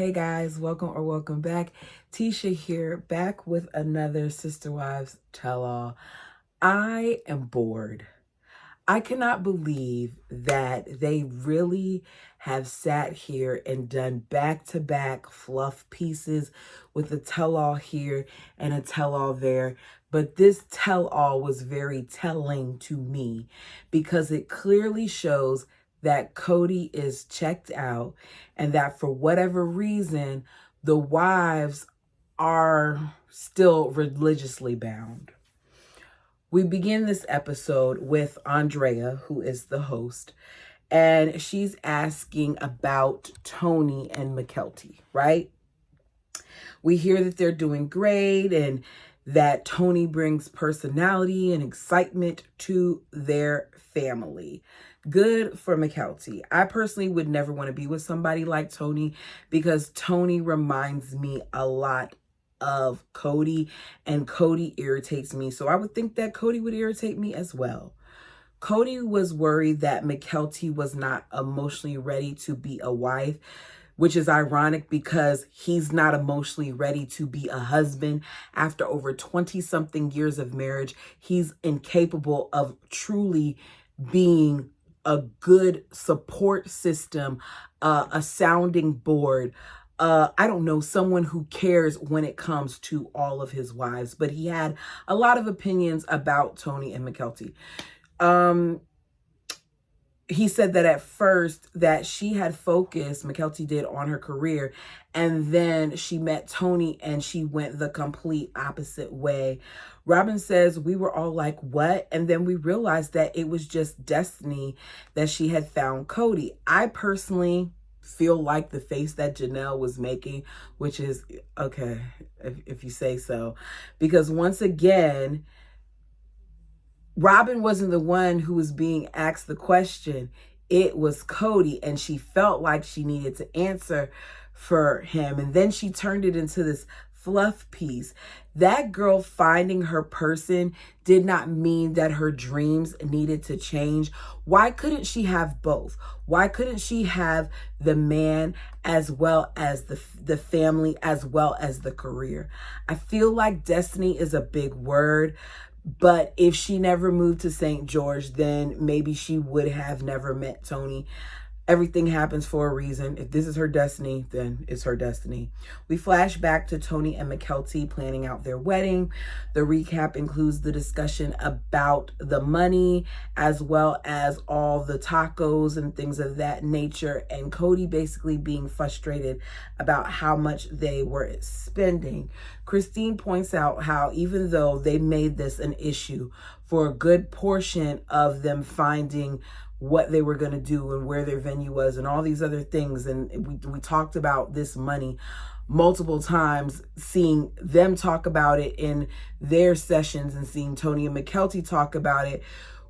Hey guys, welcome back. Tisha here, back with another Sister Wives Tell-All. I am bored. I cannot believe that they really have sat here and done back-to-back fluff pieces with a tell-all here and a tell-all there. But this tell-all was very telling to me because it clearly shows that Kody is checked out and that for whatever reason, the wives are still religiously bound. We begin this episode with Andrea, who is the host, and she's asking about Tony and Mykelti, right? We hear that they're doing great and that Tony brings personality and excitement to their family. Good for Mykelti. I personally would never want to be with somebody like Tony because Tony reminds me a lot of Kody, and Kody irritates me. So I would think that Kody would irritate me as well. Kody was worried that Mykelti was not emotionally ready to be a wife, which is ironic because he's not emotionally ready to be a husband. After over 20-something years of marriage, he's incapable of truly being a good support system, a sounding board, I don't know, someone who cares when it comes to all of his wives. But he had a lot of opinions about Tony and Mykelti. He said that at first that she had focused, Mykelti did, on her career, and then she met Tony and she went the complete opposite way. Robin says, we were all like, what? And then we realized that it was just destiny that she had found Kody. I personally feel like the face that Janelle was making, which is, okay, if you say so, because once again, Robin wasn't the one who was being asked the question. It was Kody, and she felt like she needed to answer for him. And then she turned it into this fluff piece. That girl finding her person did not mean that her dreams needed to change. Why couldn't she have both? Why couldn't she have the man as well as the family as well as the career? I feel like destiny is a big word, but if she never moved to St. George, then maybe she would have never met Tony. Everything happens for a reason. If this is her destiny, then it's her destiny. We flash back to Tony and Mykelti planning out their wedding. The recap includes the discussion about the money as well as all the tacos and things of that nature, and Kody basically being frustrated about how much they were spending. Christine points out how even though they made this an issue for a good portion of them finding what they were going to do and where their venue was and all these other things, and we talked about this money multiple times, seeing them talk about it in their sessions and seeing Tony and Mykelti talk about it,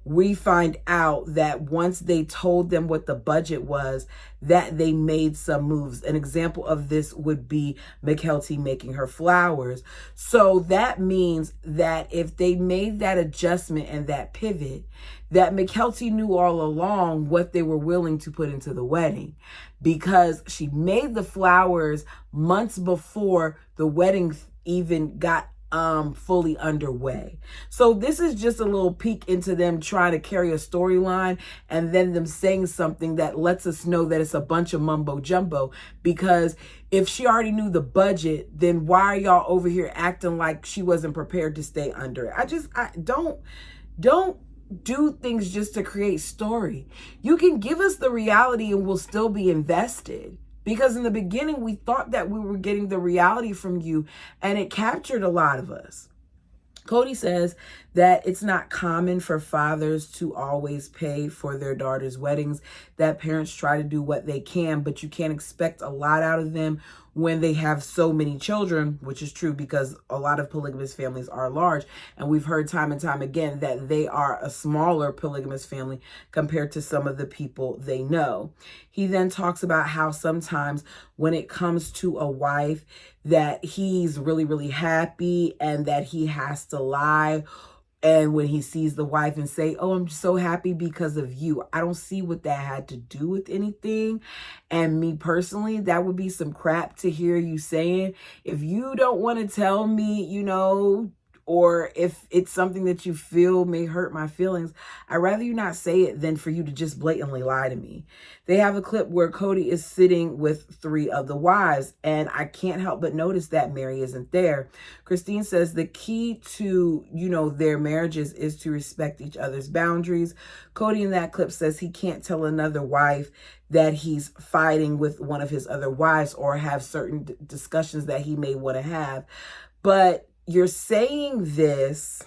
we find out that once they told them what the budget was, that they made some moves. An example of this would be Mykelti making her flowers. So that means that if they made that adjustment and that pivot, that Mykelti knew all along what they were willing to put into the wedding, because she made the flowers months before the wedding even got fully underway. So this is just a little peek into them trying to carry a storyline and then them saying something that lets us know that it's a bunch of mumbo jumbo, because if she already knew the budget, then why are y'all over here acting like she wasn't prepared to stay under it? I don't do things just to create story. You can give us the reality and we'll still be invested. Because in the beginning, we thought that we were getting the reality from you, and it captured a lot of us. Kody says that it's not common for fathers to always pay for their daughters' weddings, that parents try to do what they can, but you can't expect a lot out of them when they have so many children, which is true because a lot of polygamous families are large. And we've heard time and time again that they are a smaller polygamous family compared to some of the people they know. He then talks about how sometimes when it comes to a wife, that he's really, really happy and that he has to lie And when he sees the wife and say, oh, I'm so happy because of you. I don't see what that had to do with anything. And me personally, that would be some crap to hear you saying. If you don't want to tell me, or if it's something that you feel may hurt my feelings, I'd rather you not say it than for you to just blatantly lie to me. They have a clip where Cody is sitting with 3 of the wives, and I can't help but notice that Mary isn't there. Christine says the key to, their marriages is to respect each other's boundaries. Cody in that clip says he can't tell another wife that he's fighting with one of his other wives or have certain discussions that he may want to have. But you're saying this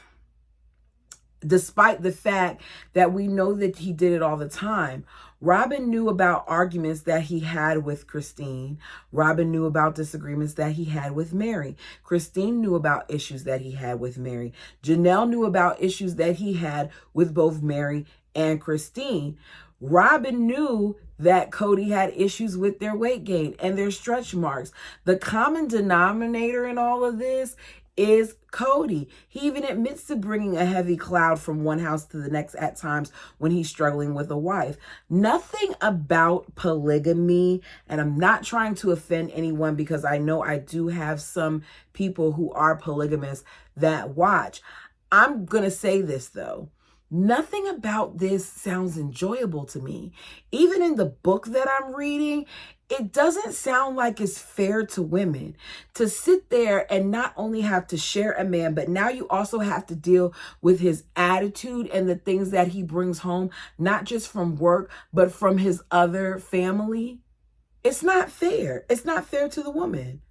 despite the fact that we know that he did it all the time. Robin knew about arguments that he had with Christine. Robin knew about disagreements that he had with Mary. Christine knew about issues that he had with Mary. Janelle knew about issues that he had with both Mary and Christine. Robin knew that Cody had issues with their weight gain and their stretch marks. The common denominator in all of this is Cody. He even admits to bringing a heavy cloud from one house to the next at times when he's struggling with a wife. Nothing about polygamy, and I'm not trying to offend anyone because I know I do have some people who are polygamous that watch. I'm going to say this though. Nothing about this sounds enjoyable to me. Even in the book that I'm reading, it doesn't sound like it's fair to women to sit there and not only have to share a man, but now you also have to deal with his attitude and the things that he brings home, not just from work, but from his other family. It's not fair. It's not fair to the woman.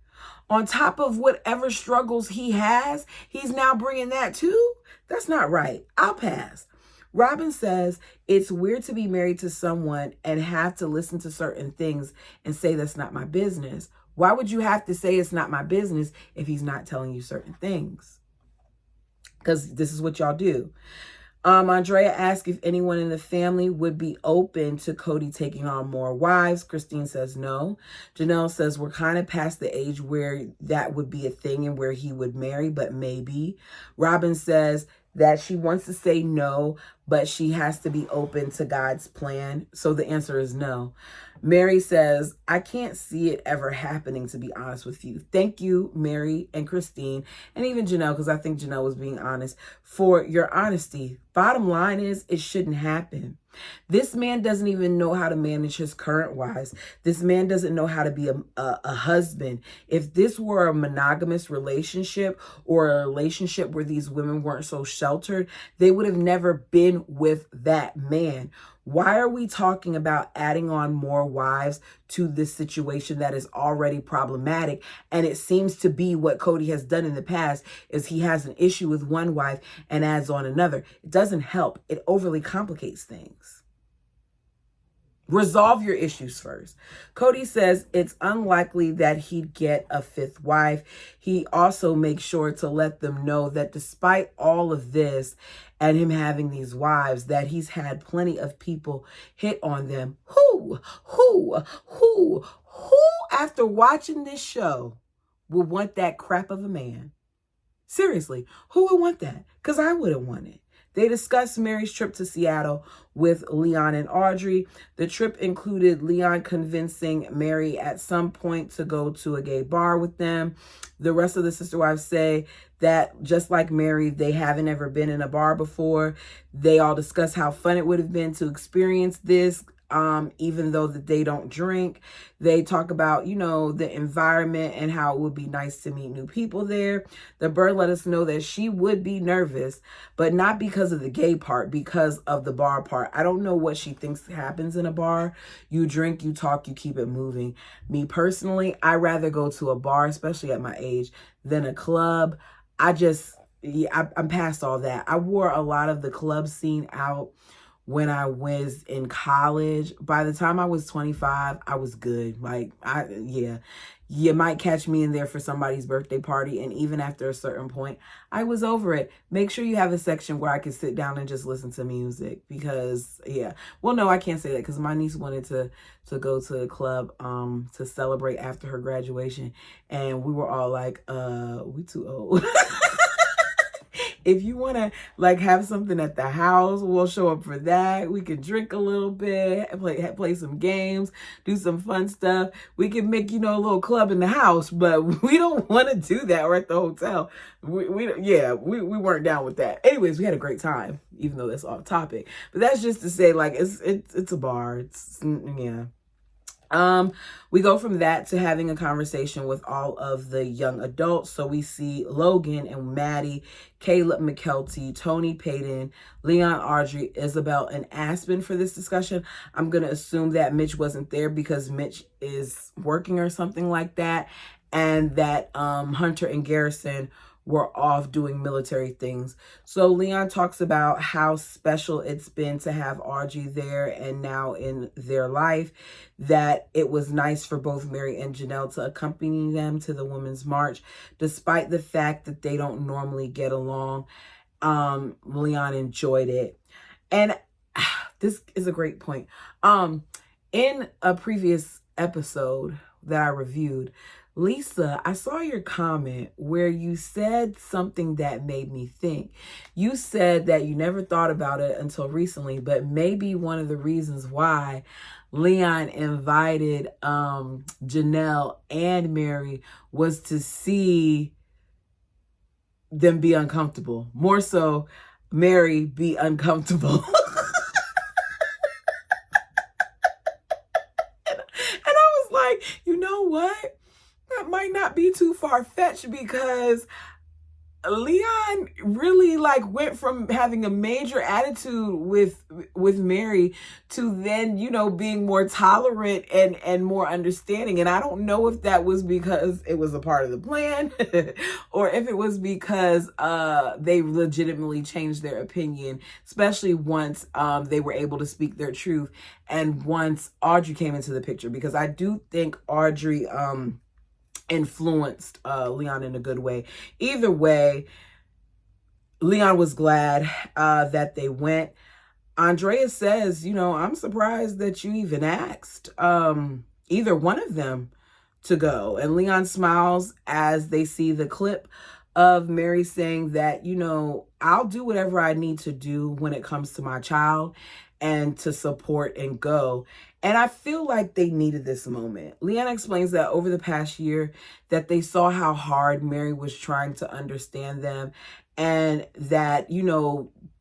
On top of whatever struggles he has, he's now bringing that too. That's not right. I'll pass. Robin says it's weird to be married to someone and have to listen to certain things and say that's not my business. Why would you have to say it's not my business if he's not telling you certain things? Because this is what y'all do. Andrea asked if anyone in the family would be open to Cody taking on more wives. Christine says no. Janelle says we're kind of past the age where that would be a thing and where he would marry, but maybe. Robin says that she wants to say no, but she has to be open to God's plan. So the answer is no. Mary says, I can't see it ever happening, to be honest with you. Thank you, Mary and Christine, and even Janelle, because I think Janelle was being honest, for your honesty. Bottom line is, it shouldn't happen. This man doesn't even know how to manage his current wives. This man doesn't know how to be a husband. If this were a monogamous relationship or a relationship where these women weren't so sheltered, they would have never been with that man. Why are we talking about adding on more wives to this situation that is already problematic? And it seems to be what Cody has done in the past is he has an issue with one wife and adds on another. It doesn't help. It overly complicates things. Resolve your issues first. Cody says it's unlikely that he'd get a 5th wife. He also makes sure to let them know that despite all of this and him having these wives, that he's had plenty of people hit on them. Who after watching this show would want that crap of a man? Seriously, who would want that? Because I wouldn't want it. They discussed Mary's trip to Seattle with Leon and Audrey. The trip included Leon convincing Mary at some point to go to a gay bar with them. The rest of the sister wives say that just like Mary, they haven't ever been in a bar before. They all discuss how fun it would have been to experience this, even though that they don't drink. They talk about, the environment and how it would be nice to meet new people there. The bird let us know that she would be nervous, but not because of the gay part, because of the bar part. I don't know what she thinks happens in a bar. You drink, you talk, you keep it moving. Me personally, I'd rather go to a bar, especially at my age, than a club. I'm past all that. I wore a lot of the club scene out when I was in college. By the time I was 25, I was good. You might catch me in there for somebody's birthday party. And even after a certain point, I was over it. Make sure you have a section where I can sit down and just listen to music because, well, no, I can't say that because my niece wanted to go to a club to celebrate after her graduation. And we were all like, we too old. If you want to like have something at the house, we'll show up for that. We can drink a little bit, play some games, do some fun stuff. We can make, a little club in the house, but we don't want to do that. We're at the hotel. We weren't down with that. Anyways, we had a great time, even though that's off topic. But that's just to say, like, it's a bar. Yeah. We go from that to having a conversation with all of the young adults. So we see Logan and Maddie, Caleb McKelty, Tony Payton, Leon, Audrey, Isabelle, and Aspen for this discussion. I'm going to assume that Mitch wasn't there because Mitch is working or something like that. And that Hunter and Garrison were off doing military things. So Leon talks about how special it's been to have Audrey there and now in their life, that it was nice for both Mary and Janelle to accompany them to the Women's March, despite the fact that they don't normally get along. Leon enjoyed it. And this is a great point. In a previous episode that I reviewed, Lisa, I saw your comment where you said something that made me think. You said that you never thought about it until recently, but maybe one of the reasons why Leon invited Janelle and Mary was to see them be uncomfortable. More so, Mary be uncomfortable. And I was like, you know what? That might not be too far-fetched, because Leon really like went from having a major attitude with Mary to then, being more tolerant and more understanding. And I don't know if that was because it was a part of the plan or if it was because they legitimately changed their opinion, especially once they were able to speak their truth and once Audrey came into the picture, because I do think Audrey influenced Leon in a good way. Either way, Leon was glad that they went. Andrea says, I'm surprised that you even asked either one of them to go. And Leon smiles as they see the clip of Mary saying that, I'll do whatever I need to do when it comes to my child and to support and go. And I feel like they needed this moment. Leanna explains that over the past year that they saw how hard Mary was trying to understand them, and that,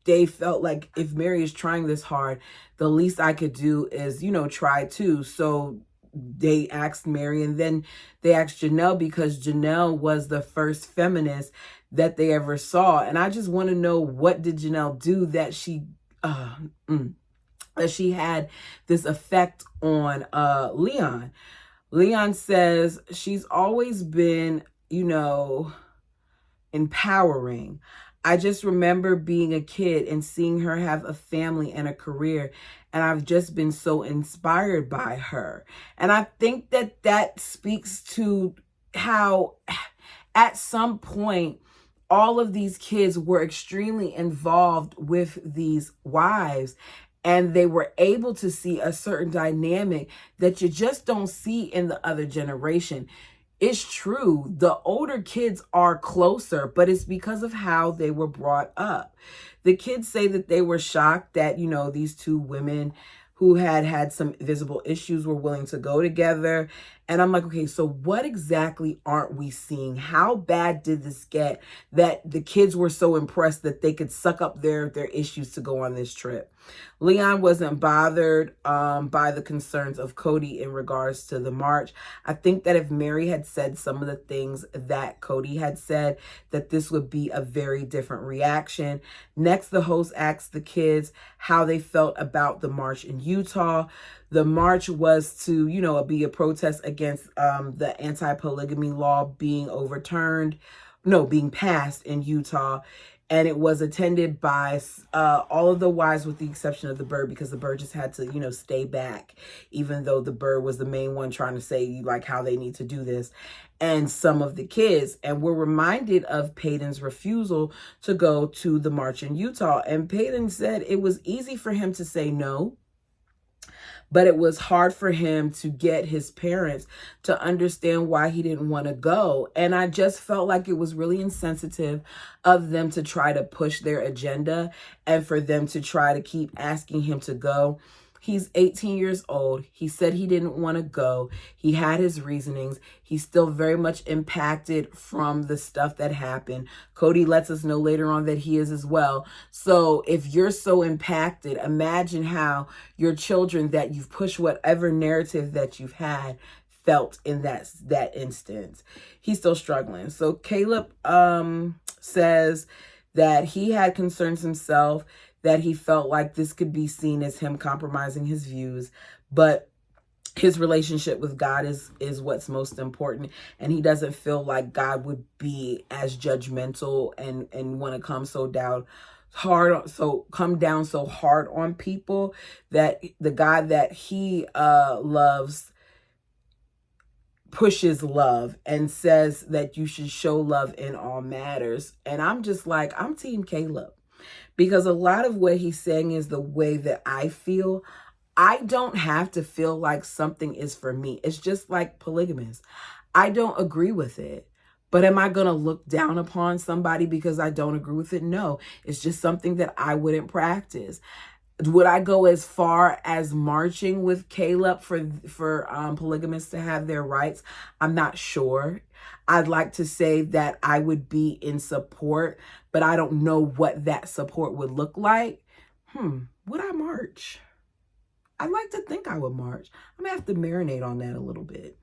they felt like if Mary is trying this hard, the least I could do is, try too. So they asked Mary, and then they asked Janelle, because Janelle was the first feminist that they ever saw. And I just want to know, what did Janelle do that she had this effect on Leon? Leon says she's always been, empowering. I just remember being a kid and seeing her have a family and a career, and I've just been so inspired by her. And I think that speaks to how at some point all of these kids were extremely involved with these wives, and they were able to see a certain dynamic that you just don't see in the other generation. It's true, the older kids are closer, but it's because of how they were brought up. The kids say that they were shocked that, these two women who had some visible issues were willing to go together. And I'm like, okay, so what exactly aren't we seeing? How bad did this get that the kids were so impressed that they could suck up their issues to go on this trip? Leon wasn't bothered by the concerns of Cody in regards to the march. I think that if Mary had said some of the things that Cody had said, that this would be a very different reaction. Next, the host asked the kids how they felt about the march in Utah. The march was to, be a protest against the anti-polygamy law being being passed in Utah. And it was attended by all of the wives with the exception of the bird, because the bird just had to, stay back, even though the bird was the main one trying to say like how they need to do this, and some of the kids. And we're reminded of Payton's refusal to go to the march in Utah. And Payton said it was easy for him to say no, But it was hard for him to get his parents to understand why he didn't want to go. And I just felt like it was really insensitive of them to try to push their agenda and for them to try to keep asking him to go. He's 18 years old. He said he didn't want to go. He had his reasonings. He's still very much impacted from the stuff that happened. Cody lets us know later on that he is as well. So if you're so impacted, imagine how your children that you've pushed whatever narrative that you've had felt in that instance. He's still struggling. So Caleb says that he had concerns himself, that he felt like this could be seen as him compromising his views, but his relationship with God is what's most important. And he doesn't feel like God would be as judgmental and want to come come down so hard on people, that the God that he loves pushes love and says that you should show love in all matters. And I'm just like, I'm Team Caleb. Because a lot of what he's saying is the way that I feel. I don't have to feel like something is for me. It's just like polygamous. I don't agree with it. But am I going to look down upon somebody because I don't agree with it? No, it's just something that I wouldn't practice. Would I go as far as marching with Caleb for polygamists to have their rights? I'm not sure. I'd like to say that I would be in support, but I don't know what that support would look like. Would I march? I'd like to think I would march. I'm gonna have to marinate on that a little bit.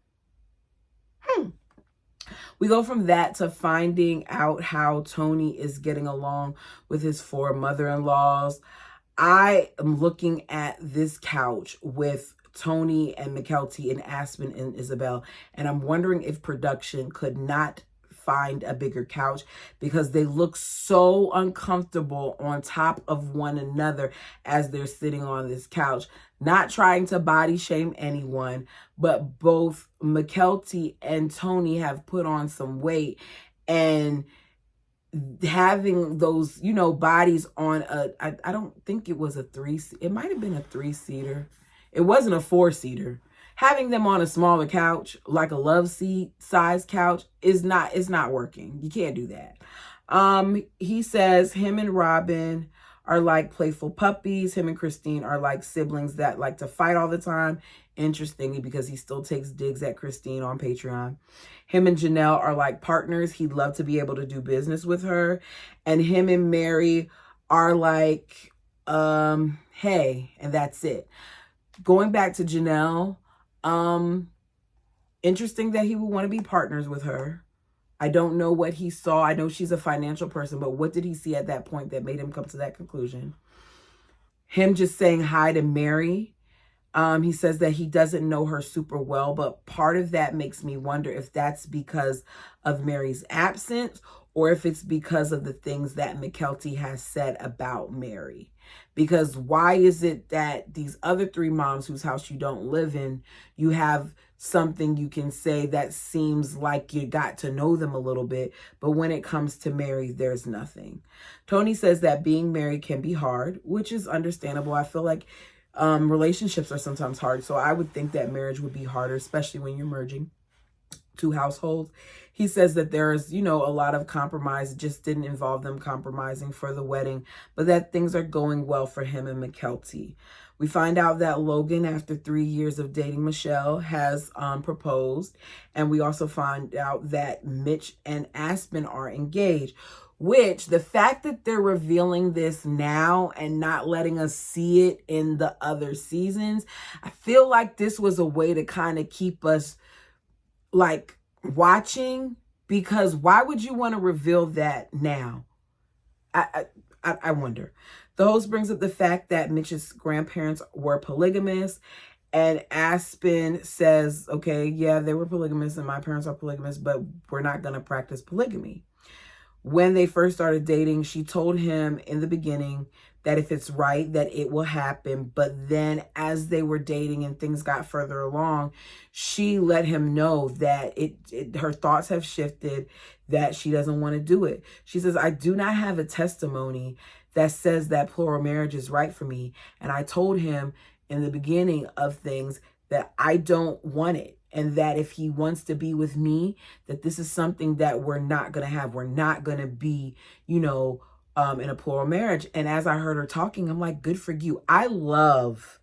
We go from that to finding out how Tony is getting along with his 4 mother-in-laws. I am looking at this couch with Tony and Mykelti and Aspen and Isabelle, and I'm wondering if production could not find a bigger couch, because they look so uncomfortable on top of one another as they're sitting on this couch. Not trying to body shame anyone, but both Mykelti and Tony have put on some weight, and having those, bodies on I don't think it was it might have been a 3-seater. It wasn't a 4-seater. Having them on a smaller couch, like a love seat size couch, it's not working. You can't do that. He says him and Robin are like playful puppies. Him and Christine are like siblings that like to fight all the time. Interestingly, because he still takes digs at Christine on Patreon. Him and Janelle are like partners. He'd love to be able to do business with her. And him and Mary are like, hey, and that's it. Going back to Janelle, interesting that he would want to be partners with her. I don't know what he saw. I know she's a financial person, but what did he see at that point that made him come to that conclusion? Him just saying hi to Mary. He says that he doesn't know her super well, but part of that makes me wonder if that's because of Mary's absence or if it's because of the things that Mykelti has said about Mary. Because why is it that these other 3 moms whose house you don't live in, you have something you can say that seems like you got to know them a little bit, but when it comes to Mary, there's nothing. Tony says that being married can be hard, which is understandable. I feel like relationships are sometimes hard, so I would think that marriage would be harder, especially when you're merging 2 households. He says that there's, a lot of compromise. It just didn't involve them compromising for the wedding, but that things are going well for him and Mykelti. We find out that Logan, after 3 years of dating Michelle, has proposed. And we also find out that Mitch and Aspen are engaged, which the fact that they're revealing this now and not letting us see it in the other seasons, I feel like this was a way to kind of keep us like watching, because why would you want to reveal that now? I wonder. The host brings up the fact that Mitch's grandparents were polygamous, and Aspen says, okay, yeah, they were polygamous and my parents are polygamous, but we're not going to practice polygamy. When they first started dating, she told him in the beginning that if it's right, that it will happen. But then as they were dating and things got further along, she let him know that her thoughts have shifted, that she doesn't want to do it. She says, I do not have a testimony that says that plural marriage is right for me. And I told him, in the beginning of things that I don't want it. And that if he wants to be with me, that this is something that we're not going to have. We're not going to be, in a plural marriage. And as I heard her talking, I'm like, good for you. I love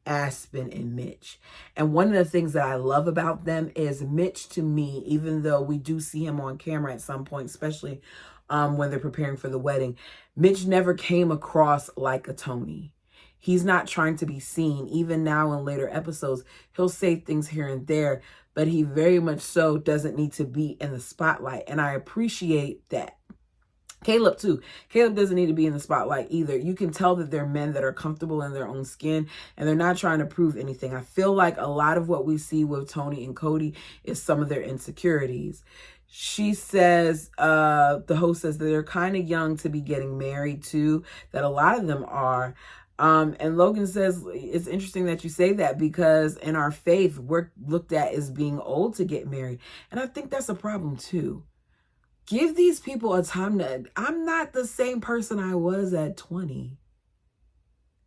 Aspen and Mitch. And one of the things that I love about them is Mitch, to me, even though we do see him on camera at some point, especially when they're preparing for the wedding, Mitch never came across like a Tony. He's not trying to be seen. Even now in later episodes, he'll say things here and there, but he very much so doesn't need to be in the spotlight. And I appreciate that. Caleb too. Caleb doesn't need to be in the spotlight either. You can tell that they're men that are comfortable in their own skin and they're not trying to prove anything. I feel like a lot of what we see with Tony and Cody is some of their insecurities. She says, the host says that they're kind of young to be getting married too, that a lot of them are. And Logan says, it's interesting that you say that because in our faith, we're looked at as being old to get married. And I think that's a problem too. Give these people a time I'm not the same person I was at 20.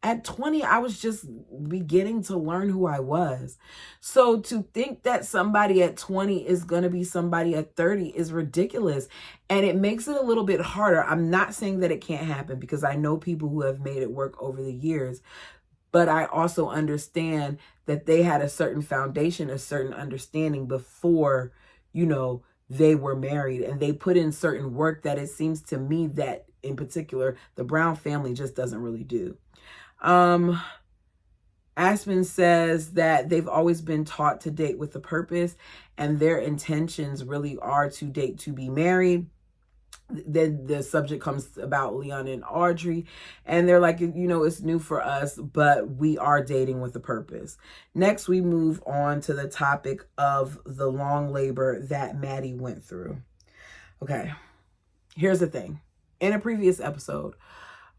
At 20, I was just beginning to learn who I was. So to think that somebody at 20 is going to be somebody at 30 is ridiculous. And it makes it a little bit harder. I'm not saying that it can't happen because I know people who have made it work over the years. But I also understand that they had a certain foundation, a certain understanding before, they were married, and they put in certain work that it seems to me that in particular, the Brown family just doesn't really do. Aspen says that they've always been taught to date with a purpose and their intentions really are to date to be married. Then the subject comes about Leon and Audrey, and they're like, it's new for us, but we are dating with a purpose. Next, we move on to the topic of the long labor that Maddie went through. Okay, here's the thing. In a previous episode,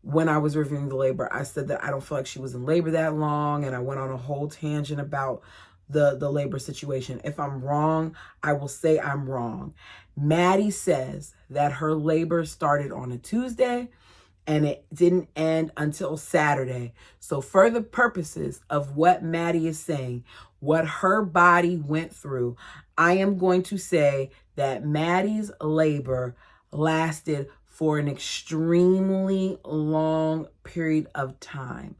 when I was reviewing the labor, I said that I don't feel like she was in labor that long, and I went on a whole tangent about the labor situation. If I'm wrong, I will say I'm wrong. Maddie says that her labor started on a Tuesday and it didn't end until Saturday. So for the purposes of what Maddie is saying, what her body went through, I am going to say that Maddie's labor lasted for an extremely long period of time.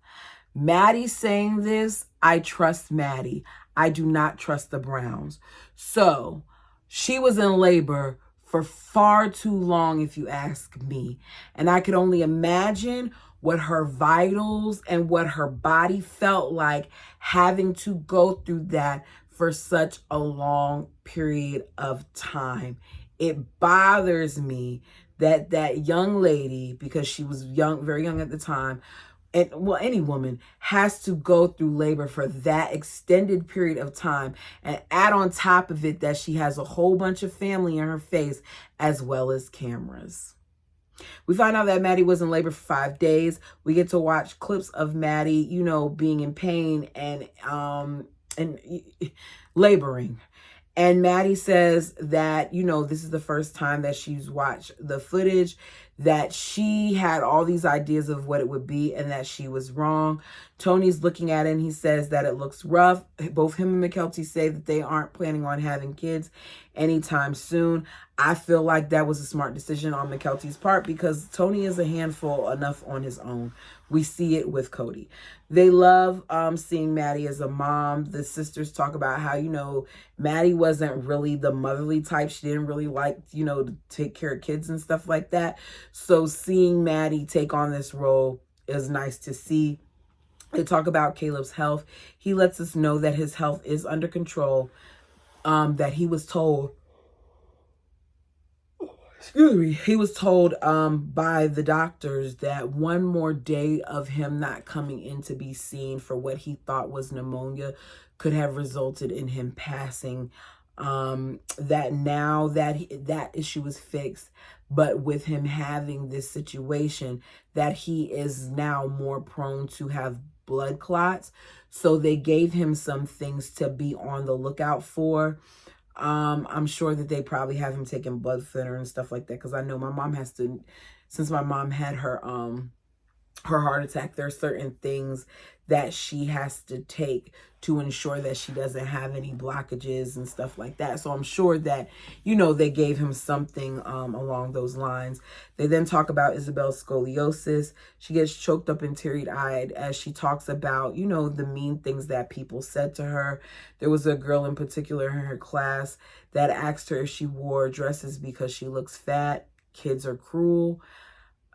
Maddie saying this, I trust Maddie. I do not trust the Browns. So she was in labor for far too long, if you ask me. And I could only imagine what her vitals and what her body felt like having to go through that for such a long period of time. It bothers me that that young lady, because she was young, very young at the time, and well, any woman has to go through labor for that extended period of time, and add on top of it that she has a whole bunch of family in her face as well as cameras. We find out that Maddie was in labor for 5 days. We get to watch clips of Maddie, being in pain and laboring. And Maddie says that, this is the first time that she's watched the footage, that she had all these ideas of what it would be and that she was wrong. Tony's looking at it and he says that it looks rough. Both him and McKelty say that they aren't planning on having kids anytime soon. I feel like that was a smart decision on McKelty's part because Tony is a handful enough on his own. We see it with Cody. They love seeing Maddie as a mom. The sisters talk about how, Maddie wasn't really the motherly type. She didn't really like, to take care of kids and stuff like that. So seeing Maddie take on this role is nice to see. They talk about Caleb's health. He lets us know that his health is under control, that he was told, he was told by the doctors that one more day of him not coming in to be seen for what he thought was pneumonia could have resulted in him passing. That now that issue is fixed, but with him having this situation, that he is now more prone to have blood clots. So they gave him some things to be on the lookout for. I'm sure that they probably have him taking blood thinner and stuff like that, because I know my mom has to, since my mom had her her heart attack. There are certain things that she has to take to ensure that she doesn't have any blockages and stuff like that. So I'm sure that, you know, they gave him something along those lines. They then talk about Isabelle's scoliosis. She gets choked up and teary-eyed as she talks about, you know, the mean things that people said to her. There was a girl in particular in her class that asked her if she wore dresses because she looks fat. Kids are cruel.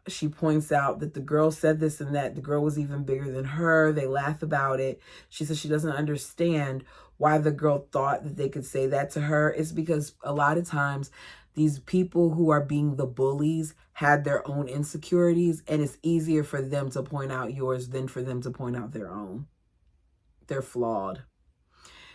She points out that the girl said this and that. The girl was even bigger than her. They laugh about it. She says she doesn't understand why the girl thought that they could say that to her. It's because a lot of times these people who are being the bullies had their own insecurities, and it's easier for them to point out yours than for them to point out their own. They're flawed.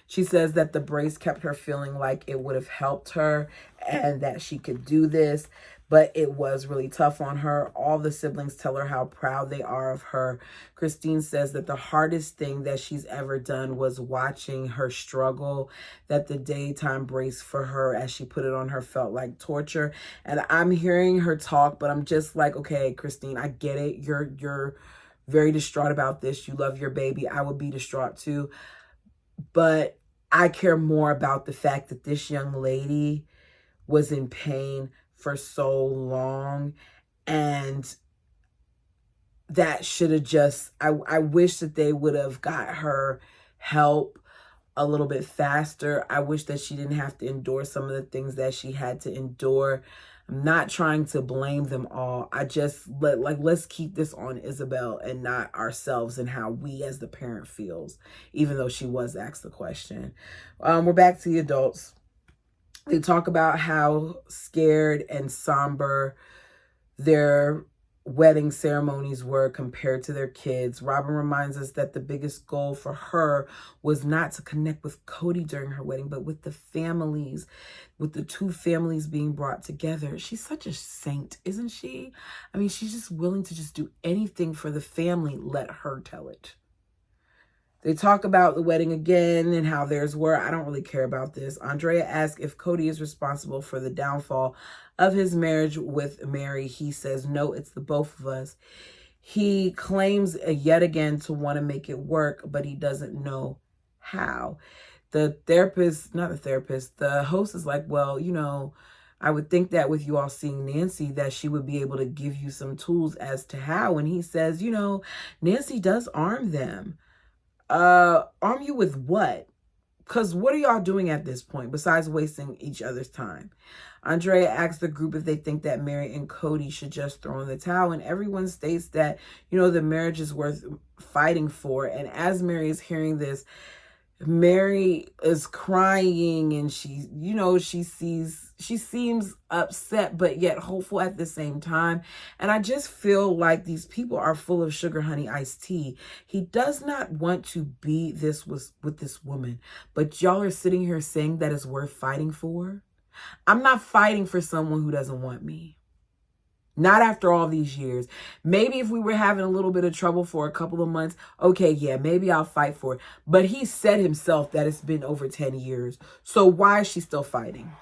She says that the brace kept her feeling like it would have helped her and that she could do this, but it was really tough on her. All the siblings tell her how proud they are of her. Christine says that the hardest thing that she's ever done was watching her struggle, that the daytime brace for her, as she put it on her, felt like torture. And I'm hearing her talk, but I'm just like, okay, Christine, I get it. You're very distraught about this. You love your baby. I would be distraught too. But I care more about the fact that this young lady was in pain for so long, and that should have just, I wish that they would have got her help a little bit faster. I wish that she didn't have to endure some of the things that she had to endure. I'm not trying to blame them all. I just let's keep this on Isabelle and not ourselves and how we as the parent feels, even though she was asked the question. We're back to the adults. They talk about how scared and somber their wedding ceremonies were compared to their kids. Robin reminds us that the biggest goal for her was not to connect with Cody during her wedding, but with the families, with the two families being brought together. She's such a saint, isn't she? I mean, she's just willing to just do anything for the family. Let her tell it. They talk about the wedding again and how theirs were. I don't really care about this. Andrea asks if Cody is responsible for the downfall of his marriage with Mary. He says, no, it's the both of us. He claims yet again to want to make it work, but he doesn't know how. The host is like, well, you know, I would think that with you all seeing Nancy, that she would be able to give you some tools as to how. And he says, you know, Nancy does arm them. Arm you with what? Because what are y'all doing at this point besides wasting each other's time? Andrea asks the group if they think that Mary and Cody should just throw in the towel, and everyone states that, you know, the marriage is worth fighting for. And as Mary is hearing this, Mary is crying, and she, you know, she seems upset, but yet hopeful at the same time. And I just feel like these people are full of sugar, honey, iced tea. He does not want to be this with this woman, but y'all are sitting here saying that it's worth fighting for. I'm not fighting for someone who doesn't want me. Not after all these years. Maybe if we were having a little bit of trouble for a couple of months, okay, yeah, maybe I'll fight for it. But he said himself that it's been over 10 years. So why is she still fighting?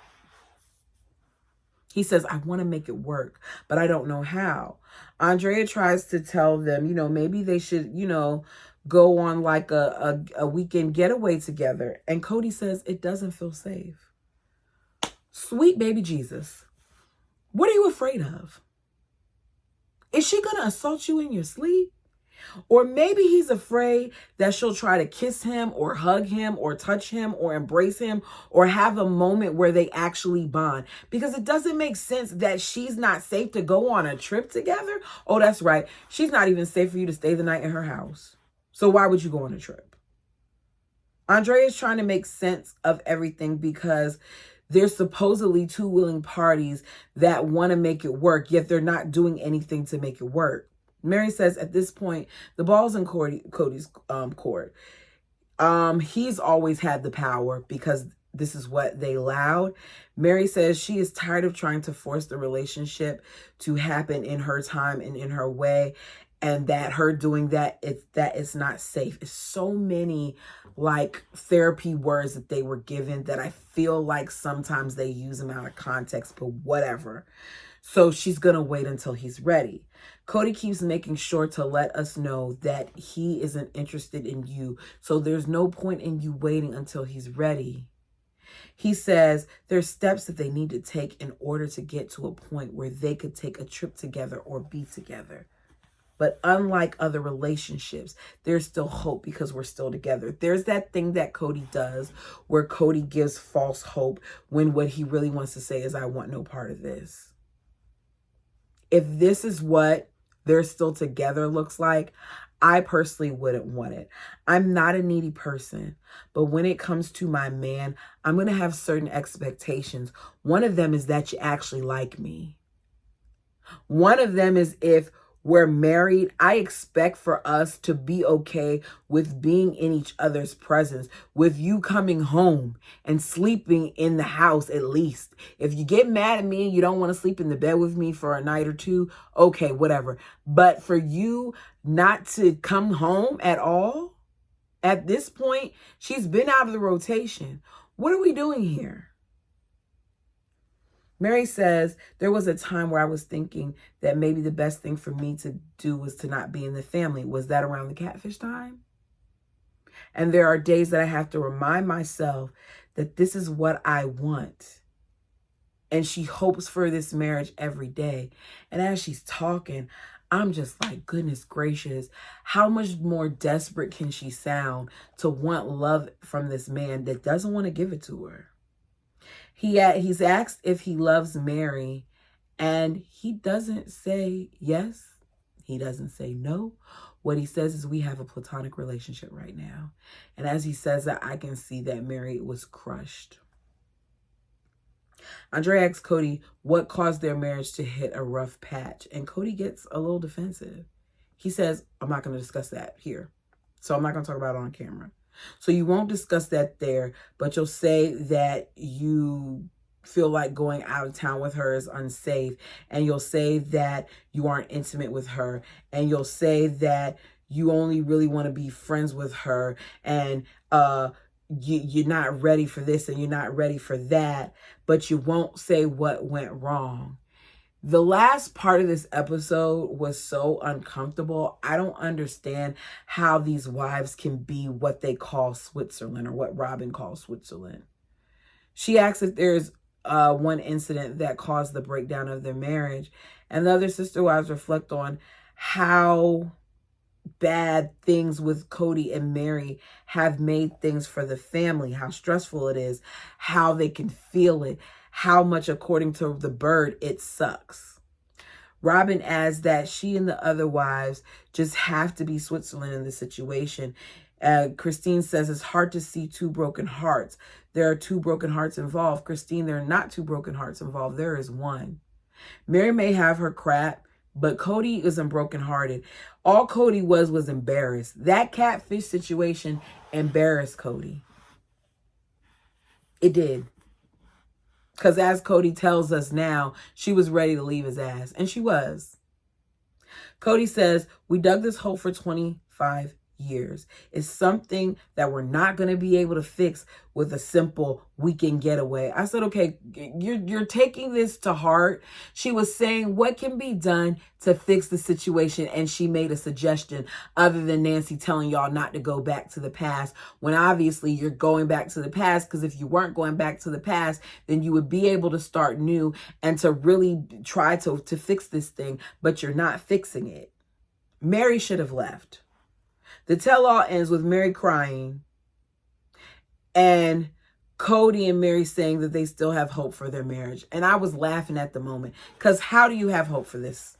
He says, I want to make it work, but I don't know how. Andrea tries to tell them, you know, maybe they should, you know, go on like a weekend getaway together. And Cody says, it doesn't feel safe. Sweet baby Jesus. What are you afraid of? Is she going to assault you in your sleep? Or maybe he's afraid that she'll try to kiss him or hug him or touch him or embrace him or have a moment where they actually bond. Because it doesn't make sense that she's not safe to go on a trip together. Oh, that's right. She's not even safe for you to stay the night in her house. So why would you go on a trip? Andrea is trying to make sense of everything because there's supposedly two willing parties that want to make it work, yet they're not doing anything to make it work. Mary says at this point, the ball's in Cody's court. He's always had the power because this is what they allowed. Mary says she is tired of trying to force the relationship to happen in her time and in her way, and that her doing that, it's not safe. It's so many like therapy words that they were given that I feel like sometimes they use them out of context, but whatever. So she's going to wait until he's ready. Cody keeps making sure to let us know that he isn't interested in you. So there's no point in you waiting until he's ready. He says there's steps that they need to take in order to get to a point where they could take a trip together or be together. But unlike other relationships, there's still hope because we're still together. There's that thing that Cody does where Cody gives false hope when what he really wants to say is, I want no part of this. If this is what they're still together looks like, I personally wouldn't want it. I'm not a needy person, but when it comes to my man, I'm going to have certain expectations. One of them is that you actually like me. One of them is if we're married, I expect for us to be okay with being in each other's presence, with you coming home and sleeping in the house at least. If you get mad at me and you don't want to sleep in the bed with me for a night or two, okay, whatever. But for you not to come home at all, at this point, she's been out of the rotation. What are we doing here? Mary says, there was a time where I was thinking that maybe the best thing for me to do was to not be in the family. Was that around the catfish time? And there are days that I have to remind myself that this is what I want. And she hopes for this marriage every day. And as she's talking, I'm just like, goodness gracious, how much more desperate can she sound to want love from this man that doesn't want to give it to her? He's asked if he loves Mary, and he doesn't say yes. He doesn't say no. What he says is, we have a platonic relationship right now. And as he says that, I can see that Mary was crushed. Andre asks Cody what caused their marriage to hit a rough patch, and Cody gets a little defensive. He says, I'm not going to discuss that here, so I'm not going to talk about it on camera. So you won't discuss that there, but you'll say that you feel like going out of town with her is unsafe. And you'll say that you aren't intimate with her. And you'll say that you only really want to be friends with her. And you're not ready for this and you're not ready for that. But you won't say what went wrong. The last part of this episode was so uncomfortable. I don't understand how these wives can be what they call Switzerland, or what Robin calls Switzerland. She asks if there's one incident that caused the breakdown of their marriage. And the other sister wives reflect on how bad things with Cody and Mary have made things for the family, how stressful it is, how they can feel it, how much, according to the bird, it sucks. Robin adds that she and the other wives just have to be Switzerland in this situation. Christine says it's hard to see two broken hearts. There are two broken hearts involved. Christine, there are not two broken hearts involved. There is one. Mary may have her crap, but Cody isn't brokenhearted. All Cody was embarrassed. That catfish situation embarrassed Cody. It did. Because as Cody tells us now, she was ready to leave his ass. And she was. Cody says, we dug this hole for 25 years. It's something that we're not going to be able to fix with a simple weekend getaway. I said, okay, you're taking this to heart. She was saying what can be done to fix the situation, and she made a suggestion other than Nancy telling y'all not to go back to the past, when obviously you're going back to the past, because if you weren't going back to the past, then you would be able to start new and to really try to fix this thing, but you're not fixing it. Mary should have left. The tell-all ends with Mary crying and Cody and Mary saying that they still have hope for their marriage. And I was laughing at the moment, because how do you have hope for this?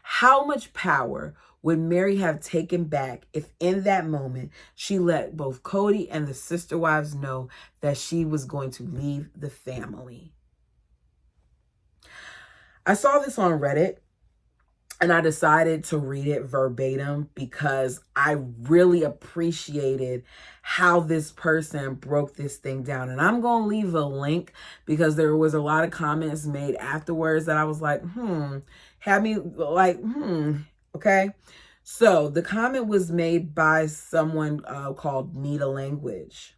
How much power would Mary have taken back if in that moment she let both Cody and the sister wives know that she was going to leave the family? I saw this on Reddit, and I decided to read it verbatim because I really appreciated how this person broke this thing down. And I'm going to leave a link because there was a lot of comments made afterwards that I was like, had me like, okay. So the comment was made by someone called Need a Language.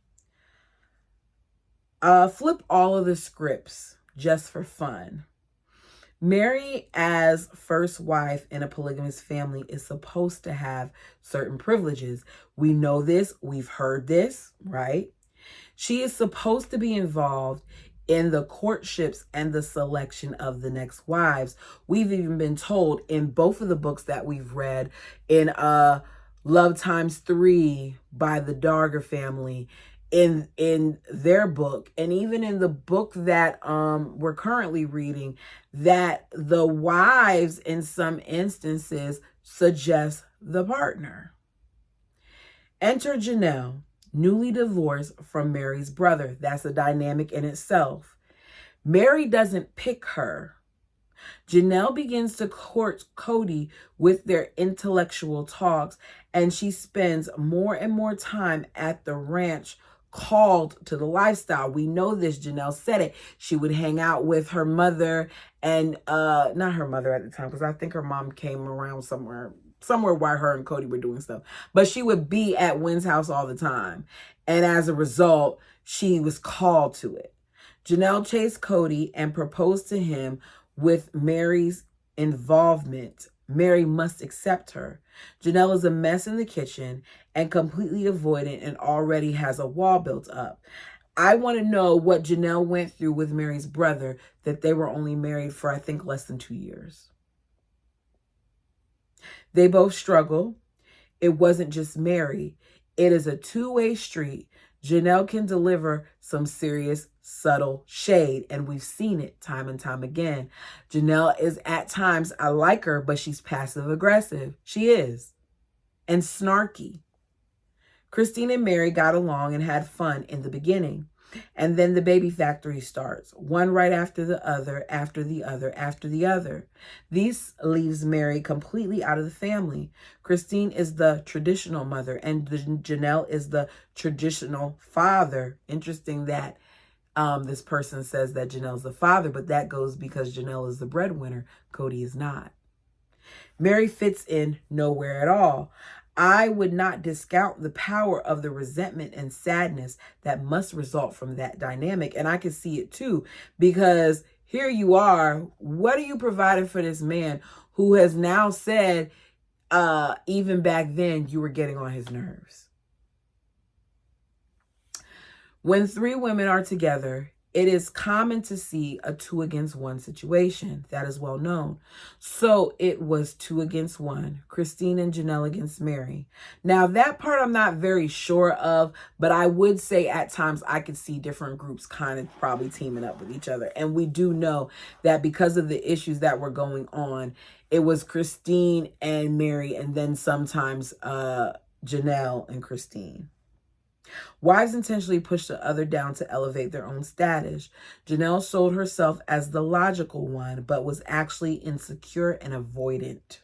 Flip all of the scripts just for fun. Mary, as first wife in a polygamous family, is supposed to have certain privileges. We know this. We've heard this, right? She is supposed to be involved in the courtships and the selection of the next wives. We've even been told in both of the books that we've read, in Love Times 3 by the Darger family, in their book, and even in the book that we're currently reading, that the wives in some instances suggest the partner. Enter Janelle, newly divorced from Mary's brother. That's a dynamic in itself. Mary doesn't pick her. Janelle begins to court Cody with their intellectual talks, and she spends more and more time at the ranch, called to the lifestyle. We know this. Janelle said it. She would hang out with her mother and not her mother at the time, because I think her mom came around somewhere while her and Cody were doing stuff. But she would be at Wynn's house all the time. And as a result, she was called to it. Janelle chased Cody and proposed to him with Mary's involvement. Mary must accept her. Janelle is a mess in the kitchen and completely avoidant and already has a wall built up. I want to know what Janelle went through with Mary's brother, that they were only married for, I think, less than 2 years. They both struggle. It wasn't just Mary. It is a two-way street. Janelle can deliver some serious, subtle shade, and we've seen it time and time again. Janelle is at times, I like her, but she's passive-aggressive. She is. And snarky. Christine and Mary got along and had fun in the beginning. And then the baby factory starts, one right after the other, after the other, after the other. This leaves Mary completely out of the family. Christine is the traditional mother, and Janelle is the traditional father. Interesting that this person says that Janelle's the father, but that goes because Janelle is the breadwinner. Cody is not. Mary fits in nowhere at all. I would not discount the power of the resentment and sadness that must result from that dynamic. And I can see it too, because here you are. What are you providing for this man who has now said, even back then, you were getting on his nerves? When three women are together, it is common to see a 2 against 1 situation. That is well known. So it was 2 against 1, Christine and Janelle against Mary. Now that part I'm not very sure of, but I would say at times I could see different groups kind of probably teaming up with each other. And we do know that because of the issues that were going on, it was Christine and Mary, and then sometimes Janelle and Christine. Wives intentionally push the other down to elevate their own status. Janelle sold herself as the logical one, but was actually insecure and avoidant.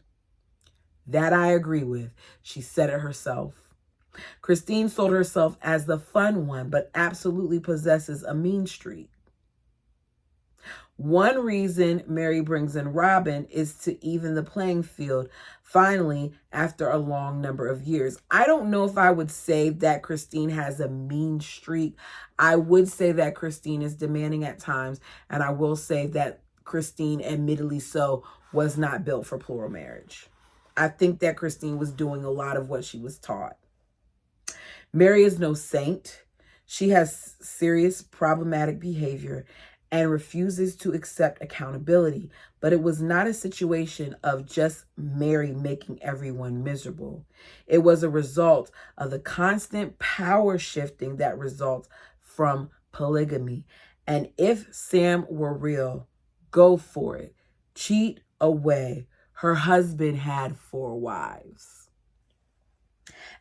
That I agree with. She said it herself. Christine sold herself as the fun one, but absolutely possesses a mean streak. One reason Mary brings in Robin is to even the playing field, finally, after a long number of years. I don't know if I would say that Christine has a mean streak. I would say that Christine is demanding at times, and I will say that Christine, admittedly so, was not built for plural marriage. I think that Christine was doing a lot of what she was taught. Mary is no saint. She has serious problematic behavior and refuses to accept accountability. But it was not a situation of just Mary making everyone miserable. It was a result of the constant power shifting that results from polygamy. And if Sam were real, go for it. Cheat away. Her husband had 4 wives.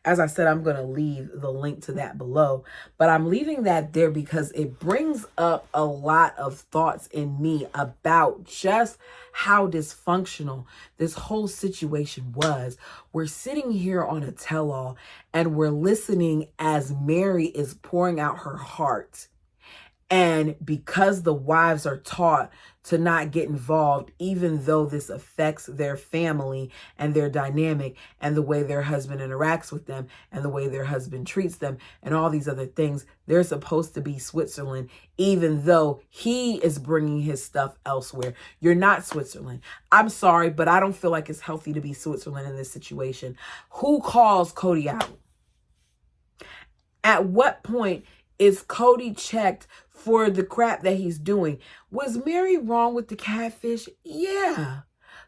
As I said, I'm going to leave the link to that below, but I'm leaving that there because it brings up a lot of thoughts in me about just how dysfunctional this whole situation was. We're sitting here on a tell-all and we're listening as Mary is pouring out her heart. And because the wives are taught to not get involved, even though this affects their family and their dynamic and the way their husband interacts with them and the way their husband treats them and all these other things, they're supposed to be Switzerland, even though he is bringing his stuff elsewhere. You're not Switzerland. I'm sorry, but I don't feel like it's healthy to be Switzerland in this situation. Who calls Cody out? At what point is Cody checked for the crap that he's doing? Was Mary wrong with the catfish? Yeah.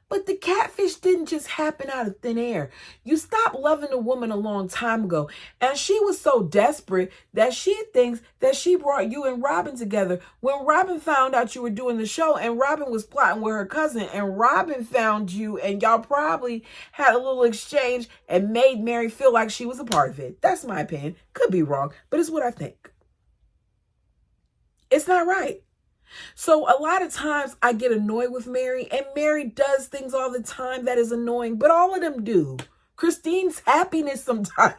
But the catfish didn't just happen out of thin air. You stopped loving a woman a long time ago, and she was so desperate that she thinks that she brought you and Robin together when Robin found out you were doing the show, and Robin was plotting with her cousin, and Robin found you, and y'all probably had a little exchange and made Mary feel like she was a part of it. That's my opinion. Could be wrong, but it's what I think. It's not right. So a lot of times I get annoyed with Mary, and Mary does things all the time that is annoying, but all of them do. Christine's happiness sometimes.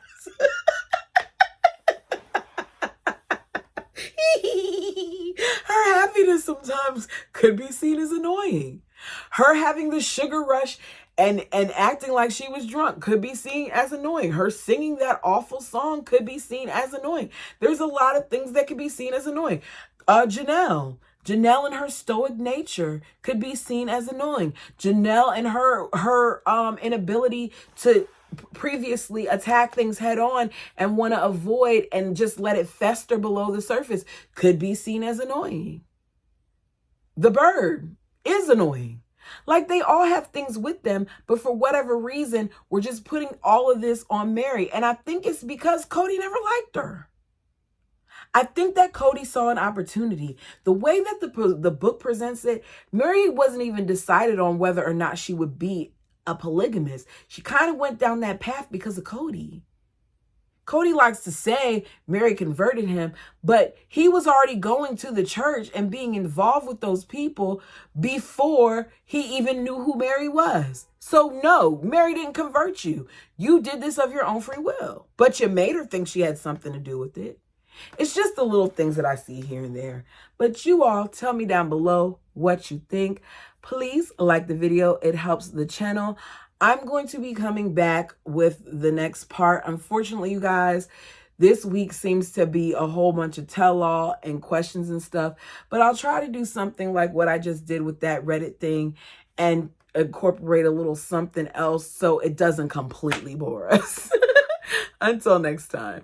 Her happiness sometimes could be seen as annoying. Her having the sugar rush and acting like she was drunk could be seen as annoying. Her singing that awful song could be seen as annoying. There's a lot of things that could be seen as annoying. Janelle and her stoic nature could be seen as annoying. Janelle and her inability to previously attack things head on and want to avoid and just let it fester below the surface could be seen as annoying. The bird is annoying. Like, they all have things with them, but for whatever reason, we're just putting all of this on Mary. And I think it's because Cody never liked her. I think that Cody saw an opportunity. The way that the book presents it, Mary wasn't even decided on whether or not she would be a polygamist. She kind of went down that path because of Cody. Cody likes to say Mary converted him, but he was already going to the church and being involved with those people before he even knew who Mary was. So no, Mary didn't convert you. You did this of your own free will, but you made her think she had something to do with it. It's just the little things that I see here and there. But you all tell me down below what you think. Please like the video. It helps the channel. I'm going to be coming back with the next part. Unfortunately, you guys, this week seems to be a whole bunch of tell-all and questions and stuff. But I'll try to do something like what I just did with that Reddit thing and incorporate a little something else so it doesn't completely bore us. Until next time.